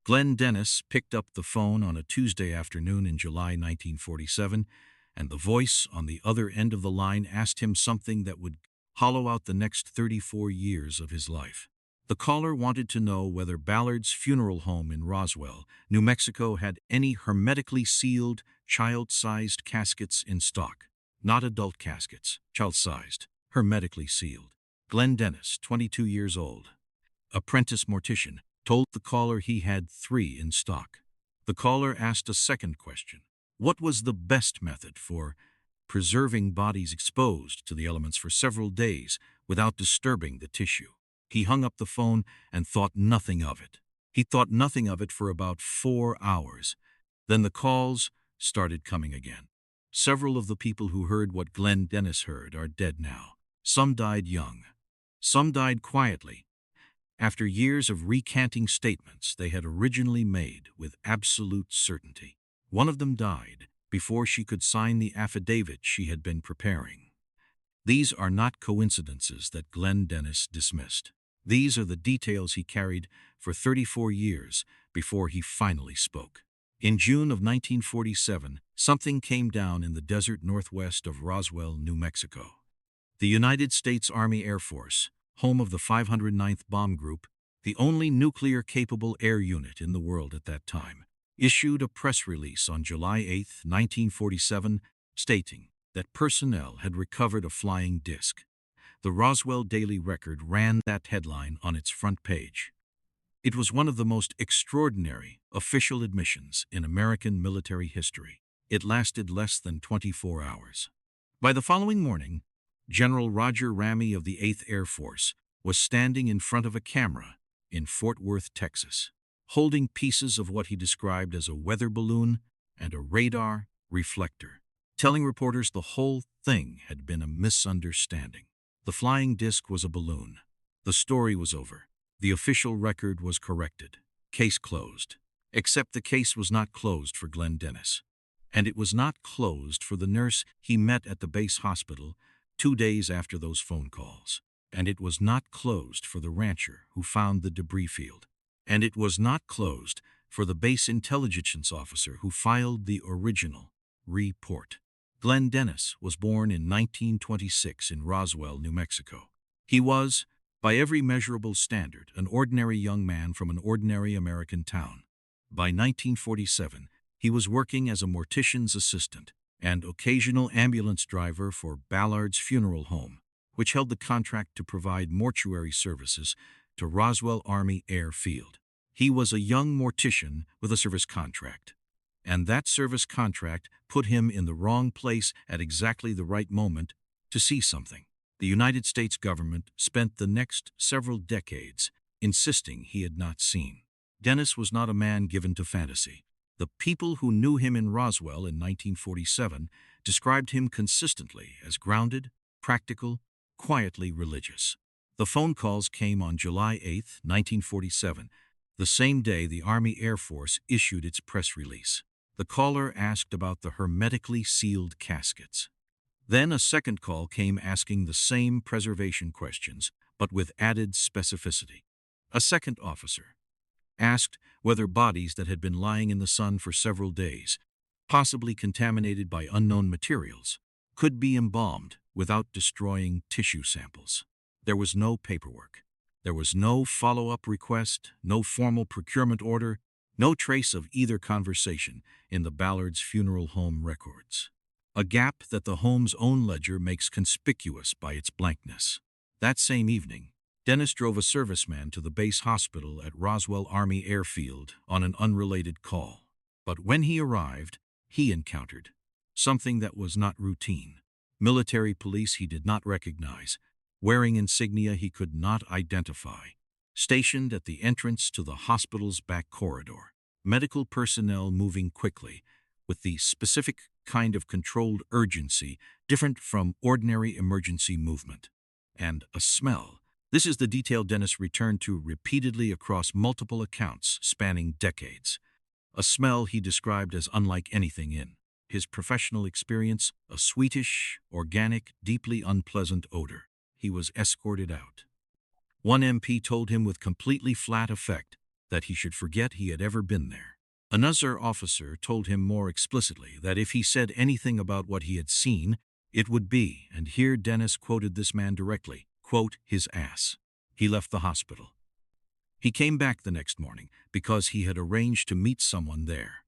Glenn Dennis picked up the phone on a Tuesday afternoon in July 1947, and the voice on the other end of the line asked him something that would hollow out the next 34 years of his life. The caller wanted to know whether Ballard's funeral home in Roswell, New Mexico, had any hermetically sealed, child-sized caskets in stock. Not adult caskets, child-sized, hermetically sealed. Glenn Dennis, 22 years old, apprentice mortician, told the caller he had 3 in stock. The caller asked a second question. What was the best method for preserving bodies exposed to the elements for several days without disturbing the tissue? He hung up the phone and thought nothing of it. He thought nothing of it for about 4 hours. Then the calls started coming again. Several of the people who heard what Glenn Dennis heard are dead now. Some died young. Some died quietly, after years of recanting statements they had originally made with absolute certainty. One of them died before she could sign the affidavit she had been preparing. These are not coincidences that Glenn Dennis dismissed. These are the details he carried for 34 years before he finally spoke. In June of 1947, something came down in the desert northwest of Roswell, New Mexico. The United States Army Air Force, home of the 509th Bomb Group, the only nuclear-capable air unit in the world at that time, issued a press release on July 8, 1947, stating that personnel had recovered a flying disc. The Roswell Daily Record ran that headline on its front page. It was one of the most extraordinary official admissions in American military history. It lasted less than 24 hours. By the following morning, General Roger Ramey of the 8th Air Force was standing in front of a camera in Fort Worth, Texas, holding pieces of what he described as a weather balloon and a radar reflector, telling reporters the whole thing had been a misunderstanding. The flying disc was a balloon. The story was over. The official record was corrected. Case closed. Except the case was not closed for Glenn Dennis. And it was not closed for the nurse he met at the base hospital 2 days after those phone calls. And it was not closed for the rancher who found the debris field. And it was not closed for the base intelligence officer who filed the original report. Glenn Dennis was born in 1926 in Roswell, New Mexico. He was, by every measurable standard, an ordinary young man from an ordinary American town. By 1947, he was working as a mortician's assistant and occasional ambulance driver for Ballard's funeral home, which held the contract to provide mortuary services to Roswell Army Air Field. He was a young mortician with a service contract, and that service contract put him in the wrong place at exactly the right moment to see something. The United States government spent the next several decades insisting he had not seen. Dennis was not a man given to fantasy. The people who knew him in Roswell in 1947 described him consistently as grounded, practical, quietly religious. The phone calls came on July 8, 1947, the same day the Army Air Force issued its press release. The caller asked about the hermetically sealed caskets. Then a second call came asking the same preservation questions, but with added specificity. A second officer asked whether bodies that had been lying in the sun for several days, possibly contaminated by unknown materials, could be embalmed without destroying tissue samples. There was no paperwork. There was no follow-up request, no formal procurement order, no trace of either conversation in the Ballard's funeral home records. A gap that the home's own ledger makes conspicuous by its blankness. That same evening, Dennis drove a serviceman to the base hospital at Roswell Army Airfield on an unrelated call. But when he arrived, he encountered something that was not routine. Military police he did not recognize, wearing insignia he could not identify, stationed at the entrance to the hospital's back corridor. Medical personnel moving quickly, with the specific kind of controlled urgency different from ordinary emergency movement. And a smell. This is the detail Dennis returned to repeatedly across multiple accounts spanning decades. A smell he described as unlike anything in his professional experience, a sweetish, organic, deeply unpleasant odor. He was escorted out. One MP told him with completely flat effect that he should forget he had ever been there. Another officer told him more explicitly that if he said anything about what he had seen, it would be, and here Dennis quoted this man directly, quote, his ass. He left the hospital. He came back the next morning because he had arranged to meet someone there.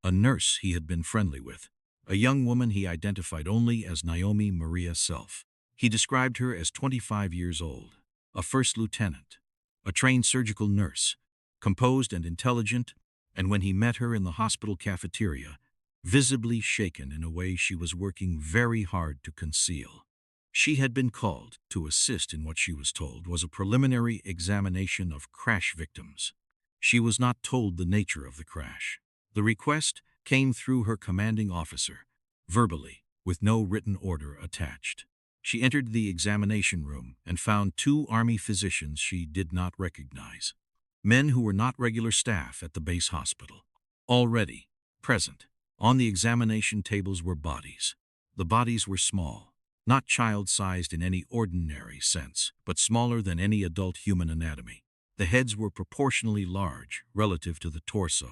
A nurse he had been friendly with, a young woman he identified only as Naomi Maria Self. He described her as 25 years old, a first lieutenant, a trained surgical nurse, composed and intelligent, and when he met her in the hospital cafeteria, visibly shaken in a way she was working very hard to conceal. She had been called to assist in what she was told was a preliminary examination of crash victims. She was not told the nature of the crash. The request came through her commanding officer, verbally, with no written order attached. She entered the examination room and found two Army physicians she did not recognize, men who were not regular staff at the base hospital. Already present on the examination tables were bodies. The bodies were small, not child-sized in any ordinary sense, but smaller than any adult human anatomy. The heads were proportionally large relative to the torso.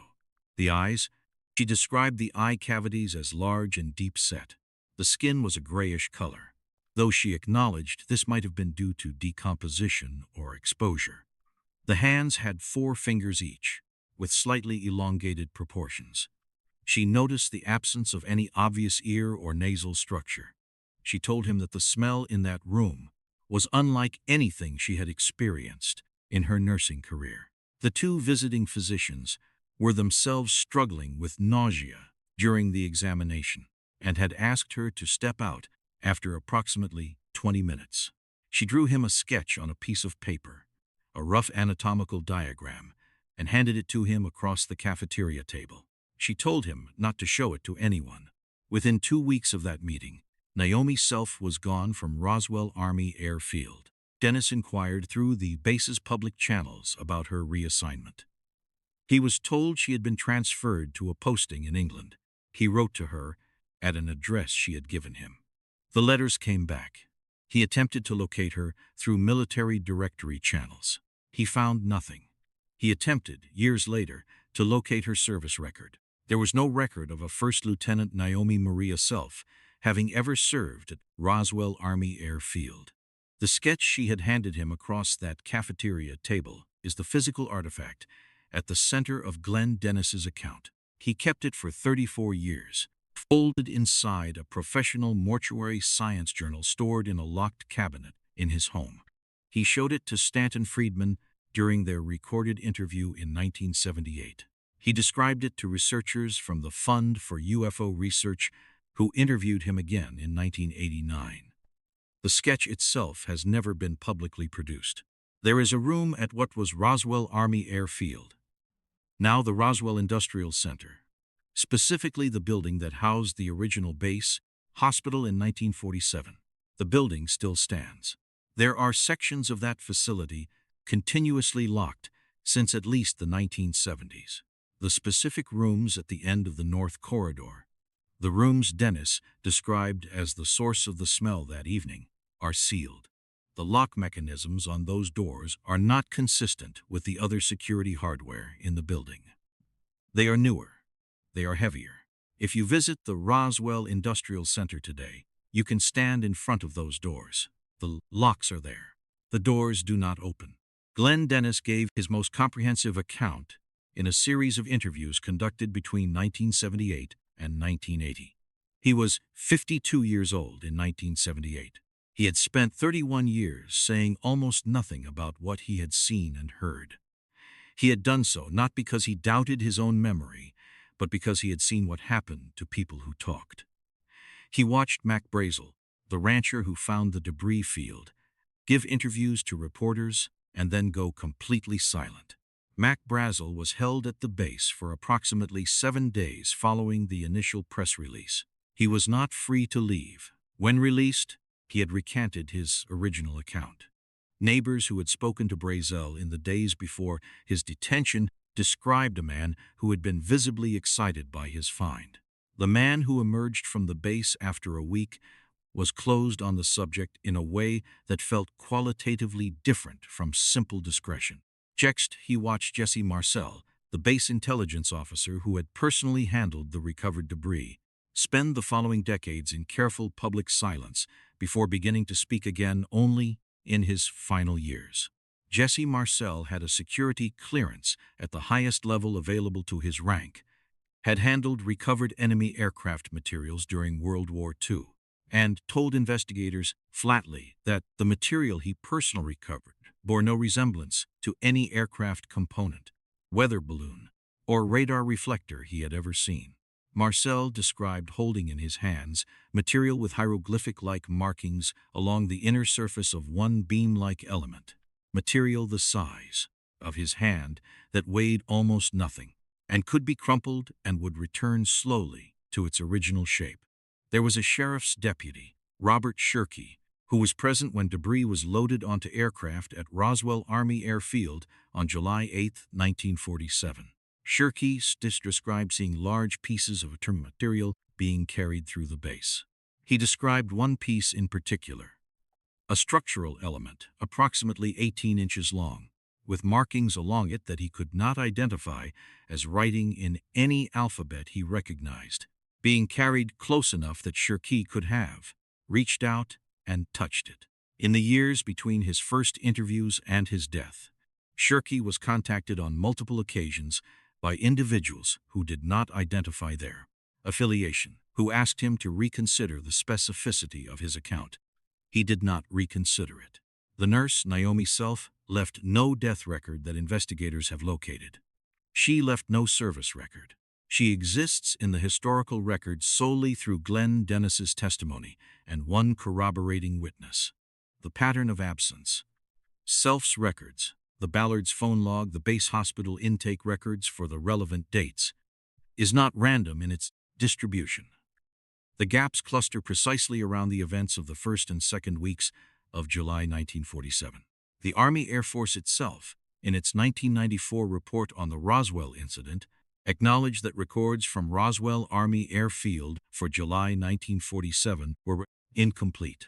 The eyes, she described the eye cavities as large and deep-set. The skin was a grayish color, though she acknowledged this might have been due to decomposition or exposure. The hands had 4 fingers each, with slightly elongated proportions. She noticed the absence of any obvious ear or nasal structure. She told him that the smell in that room was unlike anything she had experienced in her nursing career. The two visiting physicians were themselves struggling with nausea during the examination and had asked her to step out after approximately 20 minutes. She drew him a sketch on a piece of paper, a rough anatomical diagram, and handed it to him across the cafeteria table. She told him not to show it to anyone. Within 2 weeks of that meeting, Naomi Self was gone from Roswell Army Airfield. Dennis inquired through the base's public channels about her reassignment. He was told she had been transferred to a posting in England. He wrote to her at an address she had given him. The letters came back. He attempted to locate her through military directory channels. He found nothing. He attempted, years later, to locate her service record. There was no record of a First Lieutenant Naomi Maria Self having ever served at Roswell Army Airfield. The sketch she had handed him across that cafeteria table is the physical artifact at the center of Glenn Dennis's account. He kept it for 34 years, folded inside a professional mortuary science journal stored in a locked cabinet in his home. He showed it to Stanton Friedman during their recorded interview in 1978. He described it to researchers from the Fund for UFO Research who interviewed him again in 1989. The sketch itself has never been publicly produced. There is a room at what was Roswell Army Airfield, now the Roswell Industrial Center, specifically the building that housed the original base hospital in 1947. The building still stands. There are sections of that facility continuously locked since at least the 1970s. The specific rooms at the end of the North Corridor, the rooms Dennis described as the source of the smell that evening, are sealed. The lock mechanisms on those doors are not consistent with the other security hardware in the building. They are newer. They are heavier. If you visit the Roswell Industrial Center today, you can stand in front of those doors. The locks are there. The doors do not open. Glenn Dennis gave his most comprehensive account in a series of interviews conducted between 1978 and 1980. He was 52 years old in 1978. He had spent 31 years saying almost nothing about what he had seen and heard. He had done so not because he doubted his own memory, but because he had seen what happened to people who talked. He watched Mac Brazel, the rancher who found the debris field, give interviews to reporters and then go completely silent. Mac Brazel was held at the base for approximately 7 days following the initial press release. He was not free to leave. When released, he had recanted his original account. Neighbors who had spoken to Brazel in the days before his detention described a man who had been visibly excited by his find. The man who emerged from the base after a week was closed on the subject in a way that felt qualitatively different from simple discretion. Next, he watched Jesse Marcel, the base intelligence officer who had personally handled the recovered debris, spend the following decades in careful public silence before beginning to speak again only in his final years. Jesse Marcel had a security clearance at the highest level available to his rank, had handled recovered enemy aircraft materials during World War II, and told investigators flatly that the material he personally recovered bore no resemblance to any aircraft component, weather balloon, or radar reflector he had ever seen. Marcel described holding in his hands material with hieroglyphic-like markings along the inner surface of one beam-like element, material the size of his hand that weighed almost nothing and could be crumpled and would return slowly to its original shape. There was a sheriff's deputy, Robert Shirkey, who was present when debris was loaded onto aircraft at Roswell Army Airfield on July 8, 1947. Shirkey described seeing large pieces of material being carried through the base. He described one piece in particular, a structural element approximately 18 inches long, with markings along it that he could not identify as writing in any alphabet he recognized, being carried close enough that Shirkey could have reached out and touched it. In the years between his first interviews and his death, Shirkey was contacted on multiple occasions by individuals who did not identify their affiliation, who asked him to reconsider the specificity of his account. He did not reconsider it. The nurse, Naomi Self, left no death record that investigators have located. She left no service record. She exists in the historical record solely through Glenn Dennis's testimony and one corroborating witness. The pattern of absence. Self's records, the Ballard's phone log, the base hospital intake records for the relevant dates, is not random in its distribution. The gaps cluster precisely around the events of the first and second weeks of July 1947. The Army Air Force itself, in its 1994 report on the Roswell incident, acknowledged that records from Roswell Army Airfield for July 1947 were incomplete.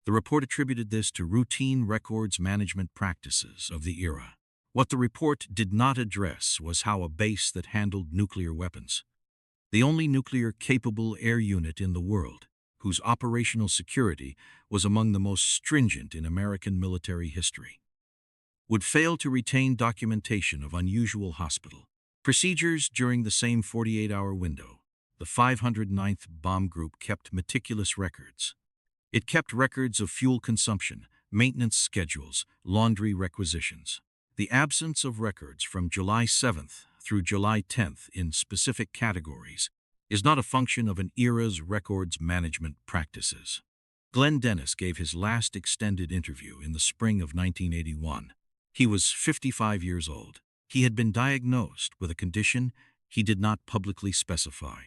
The report attributed this to routine records management practices of the era. What the report did not address was how a base that handled nuclear weapons, the only nuclear-capable air unit in the world, whose operational security was among the most stringent in American military history, would fail to retain documentation of unusual hospital procedures during the same 48-hour window. The 509th Bomb Group kept meticulous records. It kept records of fuel consumption, maintenance schedules, laundry requisitions. The absence of records from July 7th through July 10th in specific categories is not a function of an era's records management practices. Glenn Dennis gave his last extended interview in the spring of 1981. He was 55 years old. He had been diagnosed with a condition he did not publicly specify,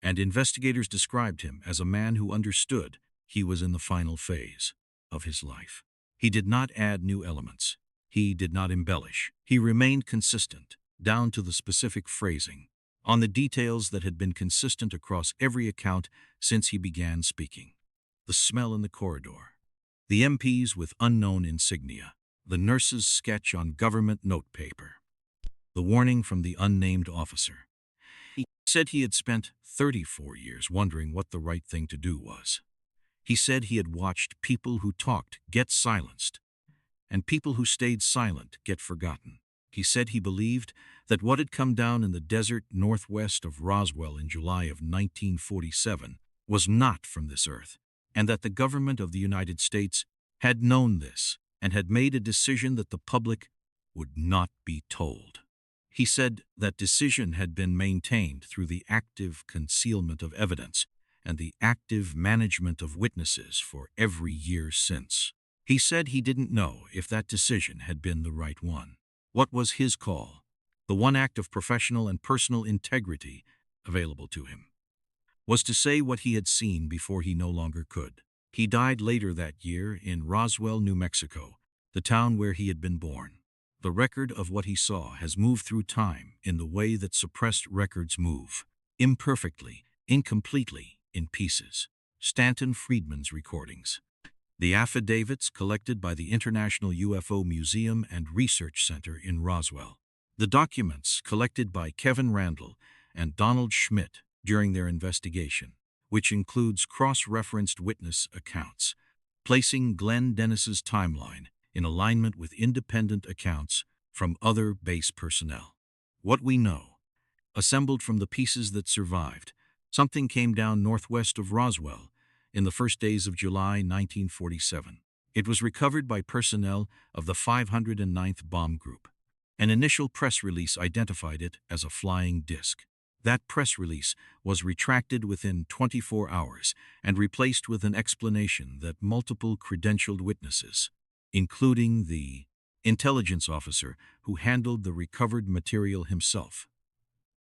and investigators described him as a man who understood he was in the final phase of his life. He did not add new elements. He did not embellish. He remained consistent, down to the specific phrasing, on the details that had been consistent across every account since he began speaking. The smell in the corridor, the MPs with unknown insignia, the nurse's sketch on government notepaper, the warning from the unnamed officer. He said he had spent 34 years wondering what the right thing to do was. He said he had watched people who talked get silenced, and people who stayed silent get forgotten. He said he believed that what had come down in the desert northwest of Roswell in July of 1947 was not from this earth, and that the government of the United States had known this and had made a decision that the public would not be told. He said that decision had been maintained through the active concealment of evidence and the active management of witnesses for every year since. He said he didn't know if that decision had been the right one. What was his call? The one act of professional and personal integrity available to him was to say what he had seen before he no longer could. He died later that year in Roswell, New Mexico, the town where he had been born. The record of what he saw has moved through time in the way that suppressed records move, imperfectly, incompletely, in pieces. Stanton Friedman's recordings. The affidavits collected by the International UFO Museum and Research Center in Roswell. The documents collected by Kevin Randall and Donald Schmidt during their investigation, which includes cross-referenced witness accounts, placing Glenn Dennis's timeline in alignment with independent accounts from other base personnel. What we know, assembled from the pieces that survived, something came down northwest of Roswell in the first days of July 1947. It was recovered by personnel of the 509th Bomb Group. An initial press release identified it as a flying disc. That press release was retracted within 24 hours and replaced with an explanation that multiple credentialed witnesses, including the intelligence officer who handled the recovered material himself,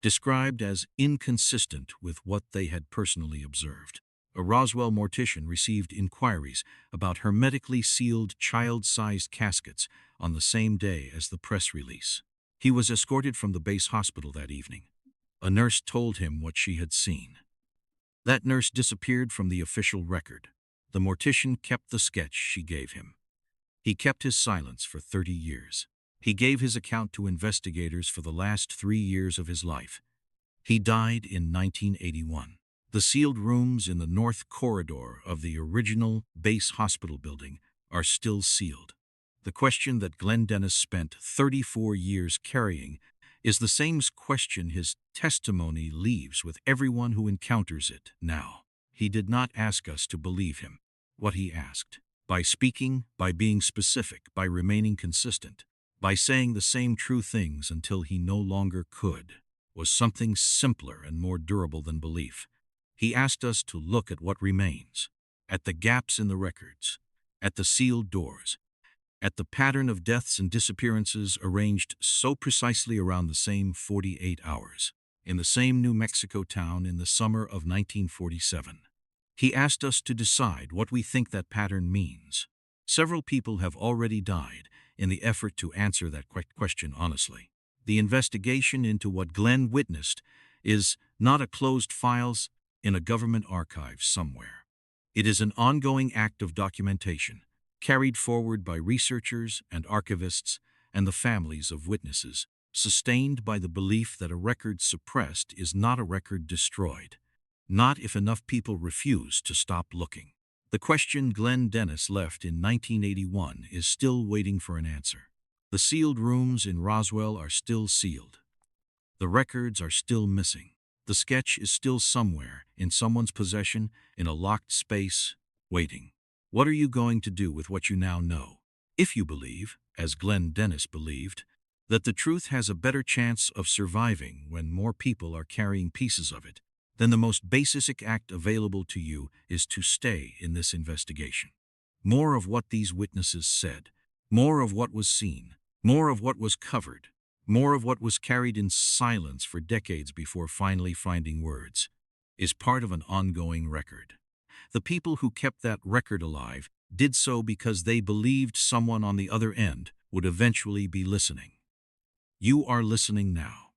described as inconsistent with what they had personally observed. A Roswell mortician received inquiries about hermetically sealed child-sized caskets on the same day as the press release. He was escorted from the base hospital that evening. A nurse told him what she had seen. That nurse disappeared from the official record. The mortician kept the sketch she gave him. He kept his silence for 30 years. He gave his account to investigators for the last 3 years of his life. He died in 1981. The sealed rooms in the north corridor of the original base hospital building are still sealed. The question that Glenn Dennis spent 34 years carrying is the same question his testimony leaves with everyone who encounters it now. He did not ask us to believe him. What he asked, by speaking, by being specific, by remaining consistent, by saying the same true things until he no longer could, was something simpler and more durable than belief. He asked us to look at what remains, at the gaps in the records, at the sealed doors, at the pattern of deaths and disappearances arranged so precisely around the same 48 hours, in the same New Mexico town in the summer of 1947. He asked us to decide what we think that pattern means. Several people have already died in the effort to answer that question honestly. The investigation into what Glenn witnessed is not a closed files in a government archive somewhere. It is an ongoing act of documentation, carried forward by researchers and archivists and the families of witnesses, sustained by the belief that a record suppressed is not a record destroyed, not if enough people refuse to stop looking. The question Glenn Dennis left in 1981 is still waiting for an answer. The sealed rooms in Roswell are still sealed. The records are still missing. The sketch is still somewhere in someone's possession in a locked space, waiting. What are you going to do with what you now know? If you believe, as Glenn Dennis believed, that the truth has a better chance of surviving when more people are carrying pieces of it, then the most basic act available to you is to stay in this investigation. More of what these witnesses said, more of what was seen, more of what was covered, more of what was carried in silence for decades before finally finding words, is part of an ongoing record. The people who kept that record alive did so because they believed someone on the other end would eventually be listening. You are listening now.